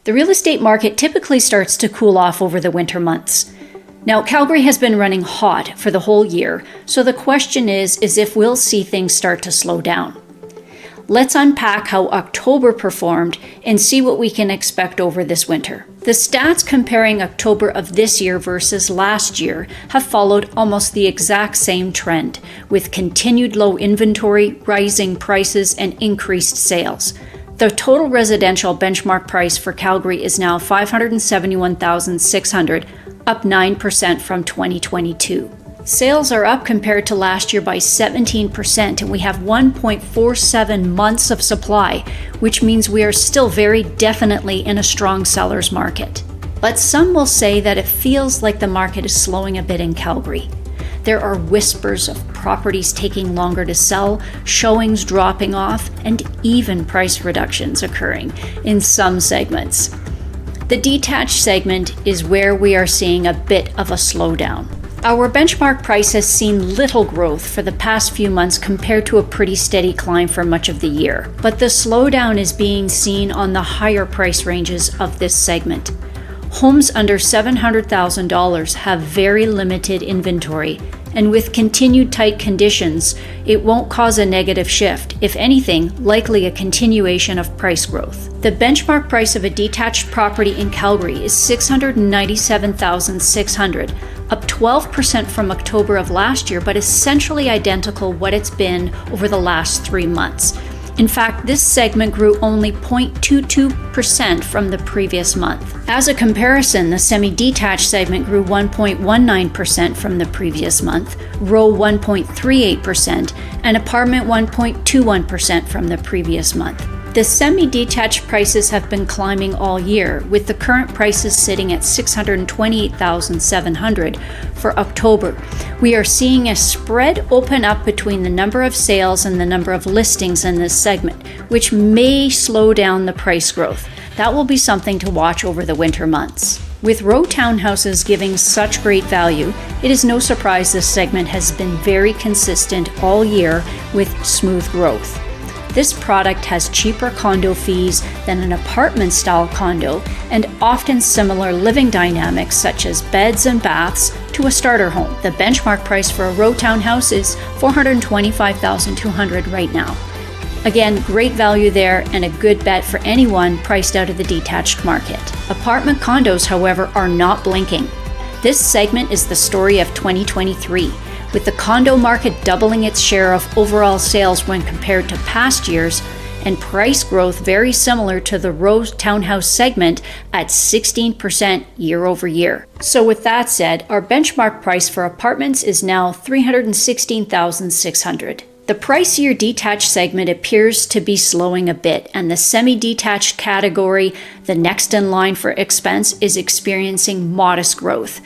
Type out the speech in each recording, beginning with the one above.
The real estate market typically starts to cool off over the winter months. Now, Calgary has been running hot for the whole year, so the question is if we'll see things start to slow down. Let's unpack how October performed and see what we can expect over this winter. The stats comparing October of this year versus last year have followed almost the exact same trend, with continued low inventory, rising prices, and increased sales. The total residential benchmark price for Calgary is now $571,600, up 9% from 2022. Sales are up compared to last year by 17%, and we have 1.47 months of supply, which means we are still very definitely in a strong seller's market. But some will say that it feels like the market is slowing a bit in Calgary. There are whispers of properties taking longer to sell, showings dropping off, and even price reductions occurring in some segments. The detached segment is where we are seeing a bit of a slowdown. Our benchmark price has seen little growth for the past few months compared to a pretty steady climb for much of the year, but the slowdown is being seen on the higher price ranges of this segment. Homes under $700,000 have very limited inventory, and with continued tight conditions, it won't cause a negative shift. If anything, likely a continuation of price growth. The benchmark price of a detached property in Calgary is $697,600, up 12% from October of last year, but essentially identical what it's been over the last 3 months. In fact, this segment grew only 0.22% from the previous month. As a comparison, the semi-detached segment grew 1.19% from the previous month, row 1.38%, and apartment 1.21% from the previous month. The semi-detached prices have been climbing all year, with the current prices sitting at $628,700 for October. We are seeing a spread open up between the number of sales and the number of listings in this segment, which may slow down the price growth. That will be something to watch over the winter months. With row townhouses giving such great value, it is no surprise this segment has been very consistent all year with smooth growth. This product has cheaper condo fees than an apartment-style condo and often similar living dynamics such as beds and baths to a starter home. The benchmark price for a row townhouse is $425,200 right now. Again, great value there and a good bet for anyone priced out of the detached market. Apartment condos, however, are not blinking. This segment is the story of 2023. With the condo market doubling its share of overall sales when compared to past years, and price growth very similar to the row townhouse segment at 16% year over year. So with that said, our benchmark price for apartments is now $316,600. The pricier detached segment appears to be slowing a bit, and the semi-detached category, the next in line for expense, is experiencing modest growth.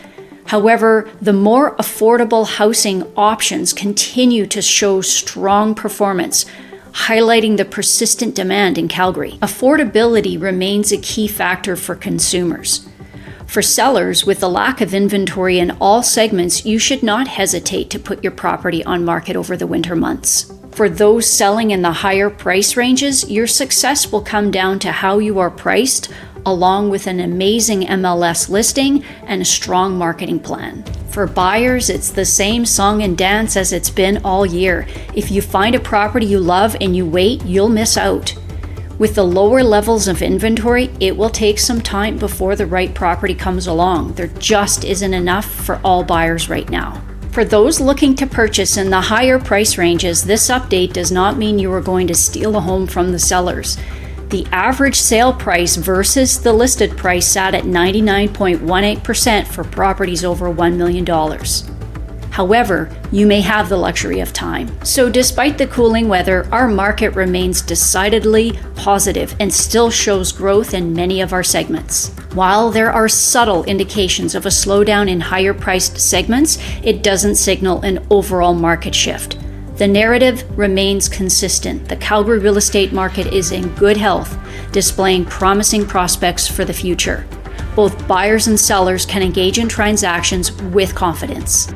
However, the more affordable housing options continue to show strong performance, highlighting the persistent demand in Calgary. Affordability remains a key factor for consumers. For sellers, with the lack of inventory in all segments, you should not hesitate to put your property on market over the winter months. For those selling in the higher price ranges, your success will come down to how you are priced, along with an amazing MLS listing and a strong marketing plan. For buyers, it's the same song and dance as it's been all year. If you find a property you love and you wait, you'll miss out. With the lower levels of inventory, it will take some time before the right property comes along. There just isn't enough for all buyers right now. For those looking to purchase in the higher price ranges, this update does not mean you are going to steal a home from the sellers. The average sale price versus the listed price sat at 99.18% for properties over $1 million. However, you may have the luxury of time. So despite the cooling weather, our market remains decidedly positive and still shows growth in many of our segments. While there are subtle indications of a slowdown in higher priced segments, it doesn't signal an overall market shift. The narrative remains consistent. The Calgary real estate market is in good health, displaying promising prospects for the future. Both buyers and sellers can engage in transactions with confidence.